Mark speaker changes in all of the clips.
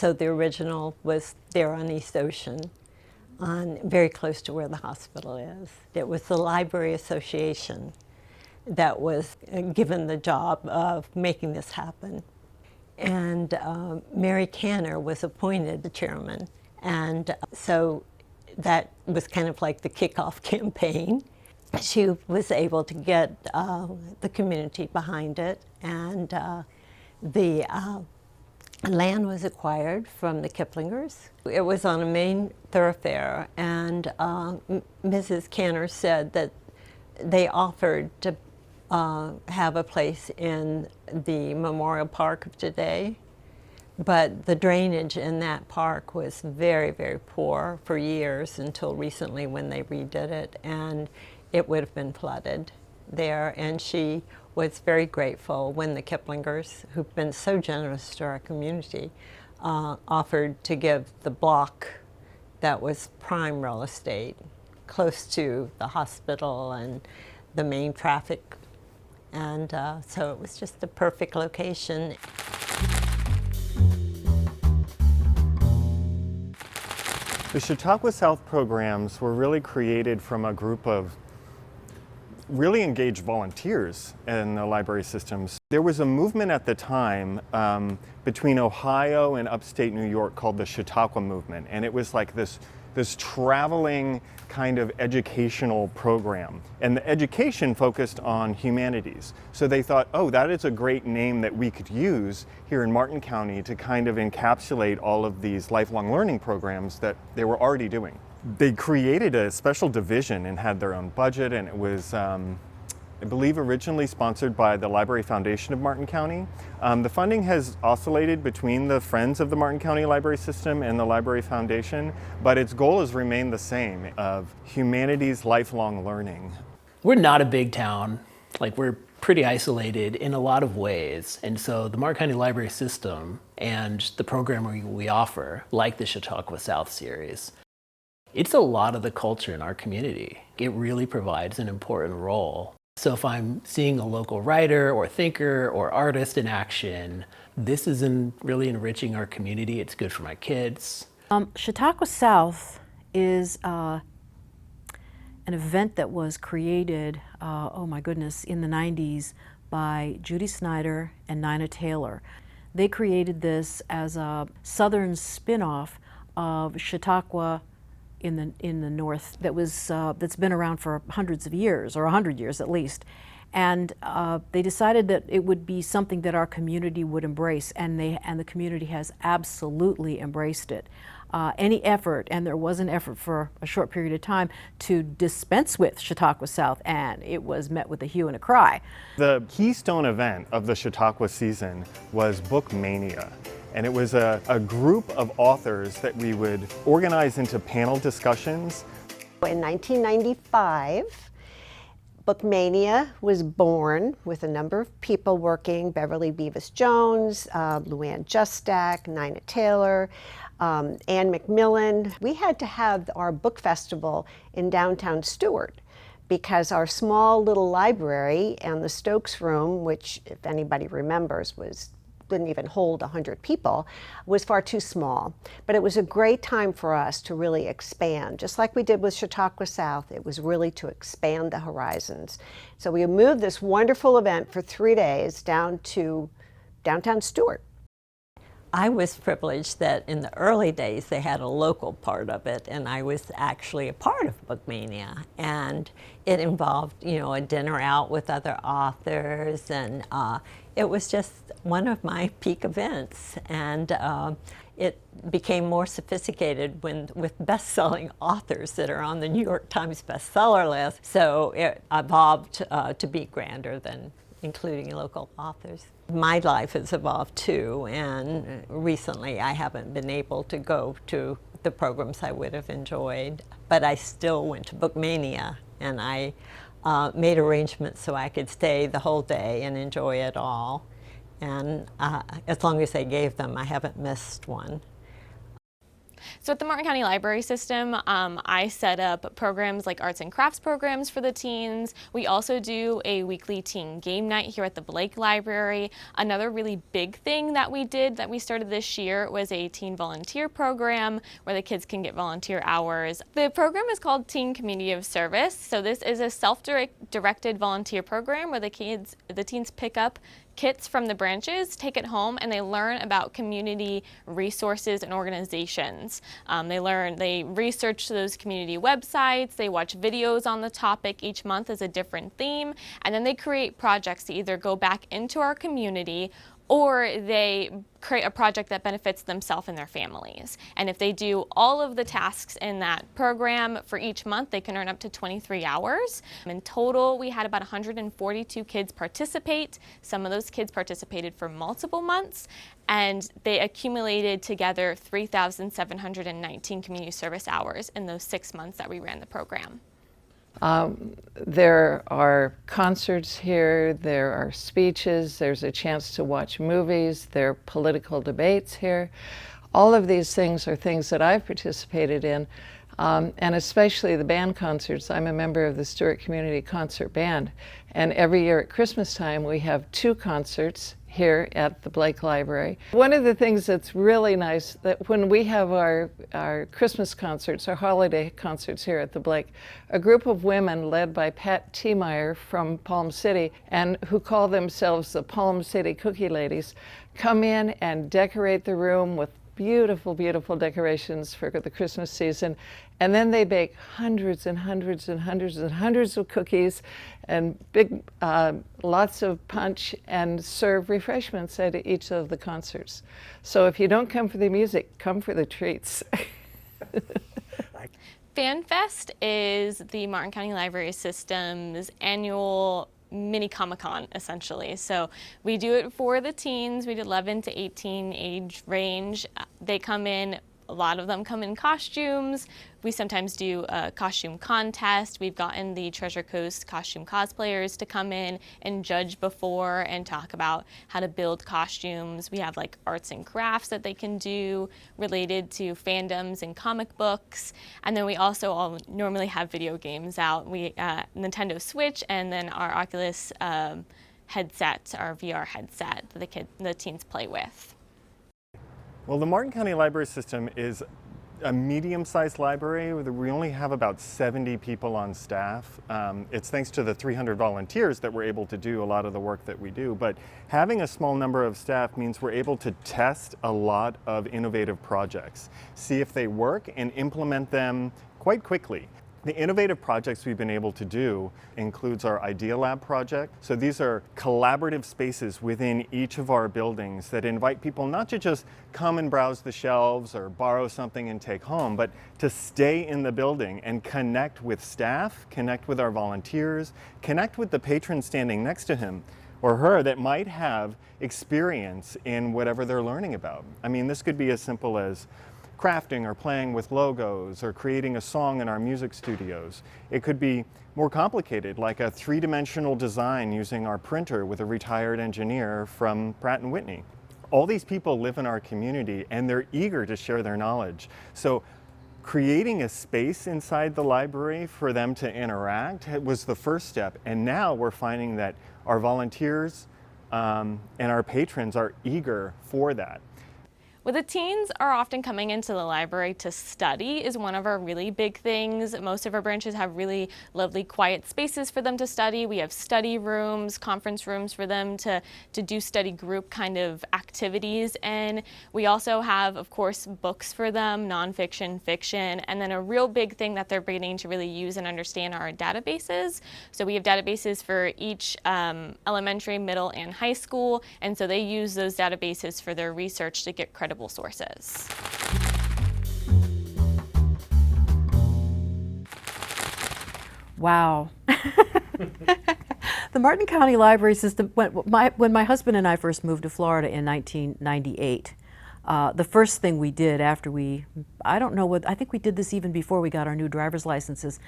Speaker 1: So the original was there on East Ocean, very close to where the hospital is. It was the Library Association that was given the job of making this happen. And Mary Canner was appointed the chairman. And so that was kind of like the kickoff campaign. She was able to get the community behind it, and the land was acquired from the Kiplingers. It was on a main thoroughfare, and Mrs. Canner said that they offered to have a place in the Memorial Park of today, but the drainage in that park was very, very poor for years until recently when they redid it, and it would have been flooded there. And she was very grateful when the Kiplingers, who've been so generous to our community, offered to give the block that was prime real estate close to the hospital and the main traffic. And so it was just the perfect location.
Speaker 2: The Chautauqua South programs were really created from a group of really engaged volunteers in the library systems. There was a movement at the time between Ohio and upstate New York called the Chautauqua movement, and it was like this traveling kind of educational program. And the education focused on humanities. So they thought, oh, that is a great name that we could use here in Martin County to kind of encapsulate all of these lifelong learning programs that they were already doing. They created a special division and had their own budget, and it was, I believe, originally sponsored by the Library Foundation of Martin County. The funding has oscillated between the Friends of the Martin County Library System and the Library Foundation, but its goal has remained the same, of humanities lifelong learning.
Speaker 3: We're not a big town. Like, we're pretty isolated in a lot of ways. And so the Martin County Library System and the program we offer, like the Chautauqua South series, it's a lot of the culture in our community. It really provides an important role. So if I'm seeing a local writer or thinker or artist in action, this is really enriching our community. It's good for my kids.
Speaker 4: Chautauqua South is an event that was created, oh my goodness, in the 90s by Judy Snyder and Nina Taylor. They created this as a southern spin-off of Chautauqua in the north that's been around for hundreds of years, or 100 years at least. And they decided that it would be something that our community would embrace, and the community has absolutely embraced it. Any effort, and there was an effort for a short period of time, to dispense with Chautauqua South, and it was met with a hue and a cry.
Speaker 2: The keystone event of the Chautauqua season was Book Mania. And it was a group of authors that we would organize into panel discussions.
Speaker 5: In 1995, Bookmania was born with a number of people working: Beverly Beavis Jones, Luann Justak, Nina Taylor, Ann McMillan. We had to have our book festival in downtown Stewart because our small little library and the Stokes Room, which, if anybody remembers, didn't even hold 100 people, was far too small. But it was a great time for us to really expand. Just like we did with Chautauqua South, it was really to expand the horizons. So we moved this wonderful event for 3 days down to downtown Stewart.
Speaker 1: I was privileged that in the early days they had a local part of it, and I was actually a part of Bookmania. And it involved, a dinner out with other authors, and it was just one of my peak events. And it became more sophisticated with best-selling authors that are on the New York Times bestseller list. So it evolved to be grander than including local authors. My life has evolved too, and recently I haven't been able to go to the programs I would have enjoyed, but I still went to Bookmania, and I made arrangements so I could stay the whole day and enjoy it all. And as long as they gave them, I haven't missed one.
Speaker 6: So at the Martin County Library System, I set up programs like arts and crafts programs for the teens. We also do a weekly teen game night here at the Blake Library. Another really big thing that we did that we started this year was a teen volunteer program where the kids can get volunteer hours. The program is called Teen Community of Service. So this is a self-directed volunteer program where the teens pick up kits from the branches, take it home, and they learn about community resources and organizations. They research those community websites, they watch videos on the topic. Each month is a different theme, and then they create projects to either go back into our community or they create a project that benefits themselves and their families. And if they do all of the tasks in that program for each month, they can earn up to 23 hours. In total, we had about 142 kids participate. Some of those kids participated for multiple months, and they accumulated together 3,719 community service hours in those 6 months that we ran the program.
Speaker 7: There are concerts here, there are speeches, there's a chance to watch movies, there are political debates here. All of these things are things that I've participated in, and especially the band concerts. I'm a member of the Stewart Community Concert Band, and every year at Christmas time we have 2 concerts here at the Blake Library. One of the things that's really nice, that when we have our Christmas concerts, our holiday concerts here at the Blake, a group of women led by Pat Tiemeyer from Palm City, and who call themselves the Palm City Cookie Ladies, come in and decorate the room with beautiful, beautiful decorations for the Christmas season. And then they bake hundreds and hundreds and hundreds and hundreds of cookies and lots of punch, and serve refreshments at each of the concerts. So if you don't come for the music, come for the treats.
Speaker 6: FanFest is the Martin County Library System's annual mini Comic-Con, essentially. So we do it for the teens. We do 11 to 18 age range. They come in, a lot of them come in costumes. We sometimes do a costume contest. We've gotten the Treasure Coast costume cosplayers to come in and judge before and talk about how to build costumes. We have like arts and crafts that they can do related to fandoms and comic books. And then we also all normally have video games out. We Nintendo Switch, and then our Oculus headset, our VR headset that the teens play with.
Speaker 2: Well, the Martin County Library System is a medium-sized library. We only have about 70 people on staff. It's thanks to the 300 volunteers that we're able to do a lot of the work that we do. But having a small number of staff means we're able to test a lot of innovative projects, see if they work, and implement them quite quickly. The innovative projects we've been able to do includes our Idea Lab project. So these are collaborative spaces within each of our buildings that invite people not to just come and browse the shelves or borrow something and take home, but to stay in the building and connect with staff, connect with our volunteers, connect with the patron standing next to him or her that might have experience in whatever they're learning about. I mean, this could be as simple as crafting or playing with logos or creating a song in our music studios. It could be more complicated, like a 3-dimensional design using our printer with a retired engineer from Pratt & Whitney. All these people live in our community and they're eager to share their knowledge. So creating a space inside the library for them to interact was the first step. And now we're finding that our volunteers and our patrons are eager for that.
Speaker 6: Well, the teens are often coming into the library to study is one of our really big things. Most of our branches have really lovely quiet spaces for them to study. We have study rooms, conference rooms for them to do study group kind of activities. And we also have, of course, books for them, nonfiction, fiction, and then a real big thing that they're beginning to really use and understand are our databases. So we have databases for each elementary, middle, and high school. And so they use those databases for their research to get credible sources.
Speaker 4: Wow. The Martin County Library System, when my husband and I first moved to Florida in 1998, the first thing we did after I think we did this even before we got our new driver's licenses,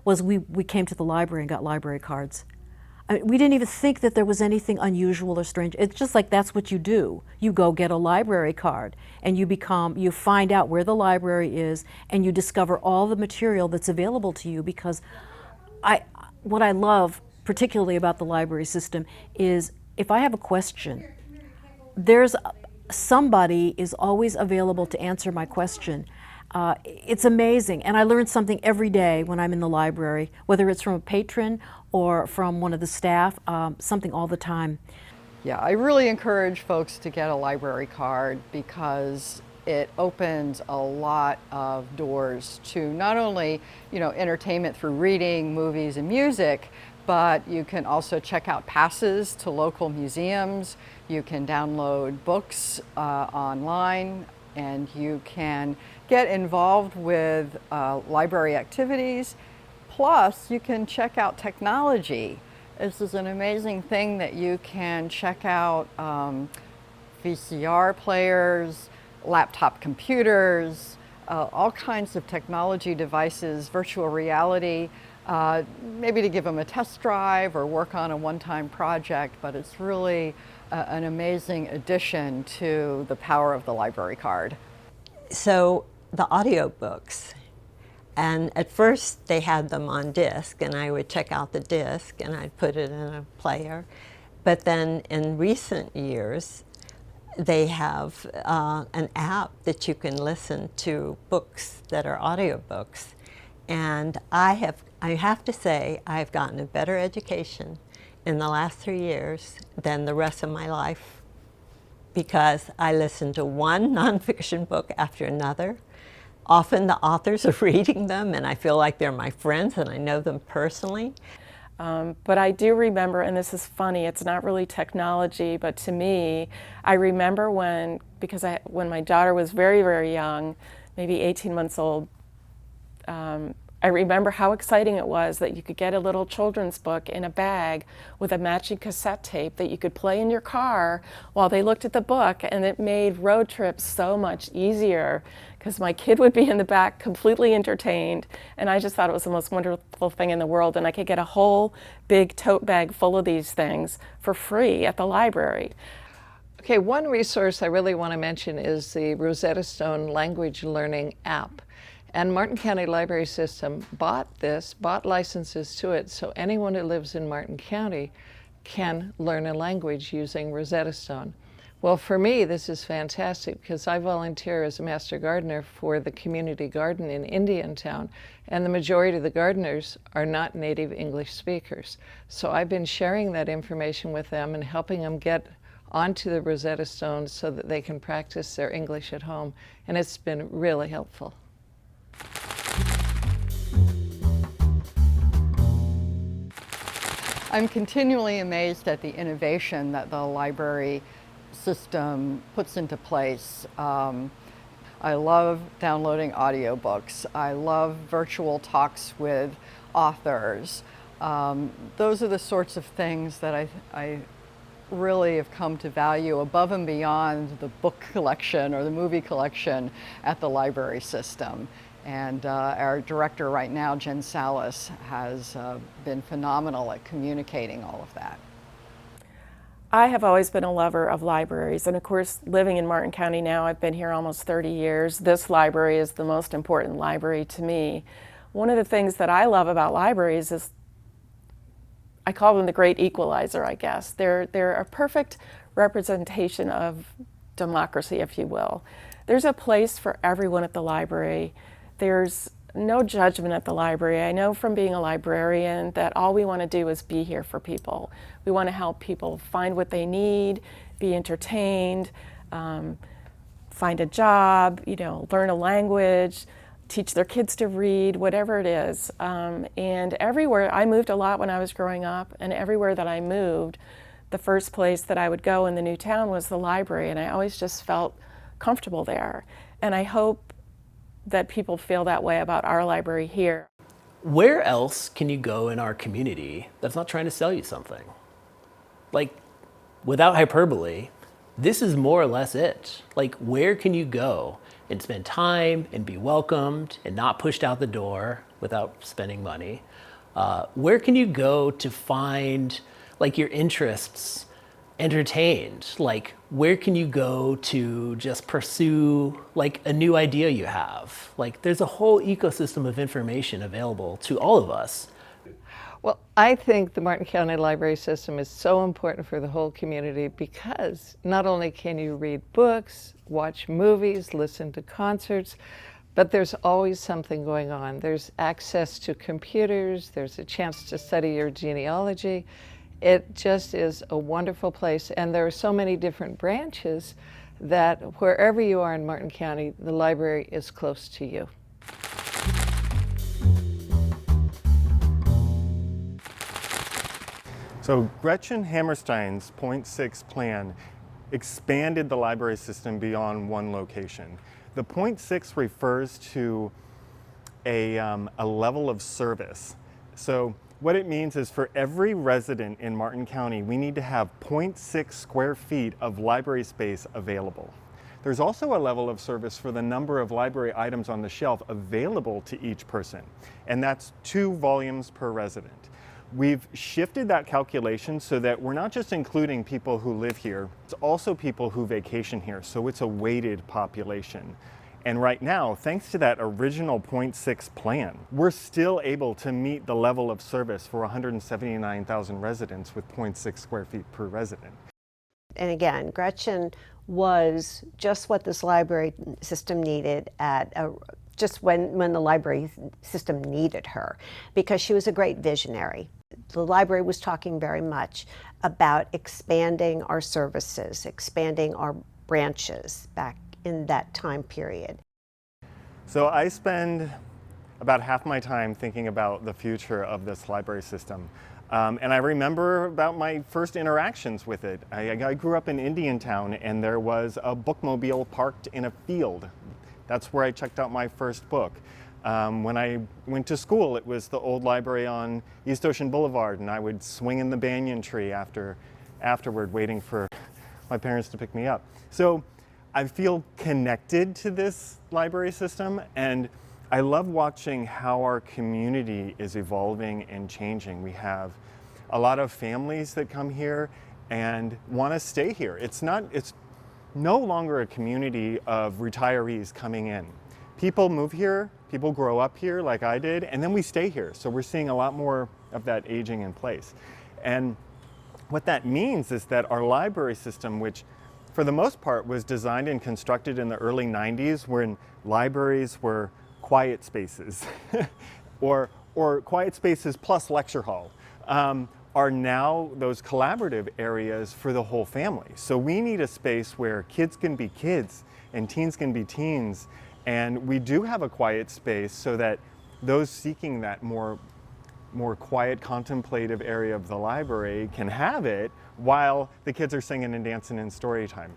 Speaker 4: was we came to the library and got library cards. I mean, we didn't even think that there was anything unusual or strange. It's just like that's what you do. You go get a library card and you find out where the library is and you discover all the material that's available to you, because what I love particularly about the library system is if I have a question, somebody is always available to answer my question. It's amazing, and I learn something every day when I'm in the library, whether it's from a patron or from one of the staff, something all the time.
Speaker 8: Yeah, I really encourage folks to get a library card because it opens a lot of doors to not only, entertainment through reading, movies, and music, but you can also check out passes to local museums. You can download books online, and you can get involved with library activities. Plus, you can check out technology. This is an amazing thing that you can check out VCR players, laptop computers, all kinds of technology devices, virtual reality, maybe to give them a test drive or work on a one-time project, but it's really an amazing addition to the power of the library card.
Speaker 1: So the audiobooks, and at first they had them on disc, and I would check out the disc and I'd put it in a player. But then in recent years, they have an app that you can listen to books that are audiobooks. And I have to say, I've gotten a better education in the last 3 years than the rest of my life, because I listen to one nonfiction book after another. Often the authors are reading them, and I feel like they're my friends and I know them personally.
Speaker 9: But I do remember, and this is funny, it's not really technology, but to me, I remember when my daughter was very, very young, maybe 18 months old, I remember how exciting it was that you could get a little children's book in a bag with a matching cassette tape that you could play in your car while they looked at the book, and it made road trips so much easier because my kid would be in the back completely entertained, and I just thought it was the most wonderful thing in the world, and I could get a whole big tote bag full of these things for free at the library.
Speaker 7: Okay, one resource I really want to mention is the Rosetta Stone language learning app. And Martin County Library System bought licenses to it, so anyone who lives in Martin County can learn a language using Rosetta Stone. Well, for me, this is fantastic because I volunteer as a master gardener for the community garden in Indiantown, and the majority of the gardeners are not native English speakers. So I've been sharing that information with them and helping them get onto the Rosetta Stone so that they can practice their English at home, and it's been really helpful.
Speaker 8: I'm continually amazed at the innovation that the library system puts into place. I love downloading audiobooks. I love virtual talks with authors. Those are the sorts of things that I really have come to value above and beyond the book collection or the movie collection at the library system. And our director right now, Jen Salas, has been phenomenal at communicating all of that.
Speaker 9: I have always been a lover of libraries, and of course, living in Martin County now, I've been here almost 30 years. This library is the most important library to me. One of the things that I love about libraries is, I call them the great equalizer, I guess. They're a perfect representation of democracy, if you will. There's a place for everyone at the library. There's no judgment at the library. I know from being a librarian that all we want to do is be here for people. We want to help people find what they need, be entertained, find a job, learn a language, teach their kids to read, whatever it is. And everywhere, I moved a lot when I was growing up, and everywhere that I moved, the first place that I would go in the new town was the library, and I always just felt comfortable there. And I hope that people feel that way about our library here.
Speaker 3: Where else can you go in our community that's not trying to sell you something? Like, without hyperbole, this is more or less it. Like, where can you go and spend time and be welcomed and not pushed out the door without spending money? Where can you go to find like your interests entertained. Like, where can you go to just pursue like a new idea you have? Like, there's a whole ecosystem of information available to all of us.
Speaker 7: Well, I think the Martin County Library System is so important for the whole community because not only can you read books, watch movies, listen to concerts, but there's always something going on. There's access to computers, there's a chance to study your genealogy. It just is a wonderful place, and there are so many different branches that wherever you are in Martin County, the library is close to you.
Speaker 2: So Gretchen Hammerstein's .6 plan expanded the library system beyond one location. The .6 refers to a level of service. So what it means is for every resident in Martin County, we need to have 0.6 square feet of library space available. There's also a level of service for the number of library items on the shelf available to each person, and that's 2 volumes per resident. We've shifted that calculation so that we're not just including people who live here, it's also people who vacation here, so it's a weighted population. And right now, thanks to that original .6 plan, we're still able to meet the level of service for 179,000 residents with 0.6 square feet per resident.
Speaker 5: And again, Gretchen was just what this library system needed just when the library system needed her, because she was a great visionary. The library was talking very much about expanding our services, expanding our branches back in that time period.
Speaker 2: So I spend about half my time thinking about the future of this library system. And I remember about my first interactions with it. I grew up in Indiantown, and there was a bookmobile parked in a field. That's where I checked out my first book. When I went to school, it was the old library on East Ocean Boulevard, and I would swing in the banyan tree afterward, waiting for my parents to pick me up. So I feel connected to this library system, and I love watching how our community is evolving and changing. We have a lot of families that come here and want to stay here. It's no longer a community of retirees coming in. People move here, people grow up here like I did, and then we stay here. So we're seeing a lot more of that aging in place. And what that means is that our library system, which for the most part was designed and constructed in the early 90s, when libraries were quiet spaces or quiet spaces plus lecture hall, are now those collaborative areas for the whole family. So we need a space where kids can be kids and teens can be teens, and we do have a quiet space so that those seeking that more quiet, contemplative area of the library can have it while the kids are singing and dancing in story time.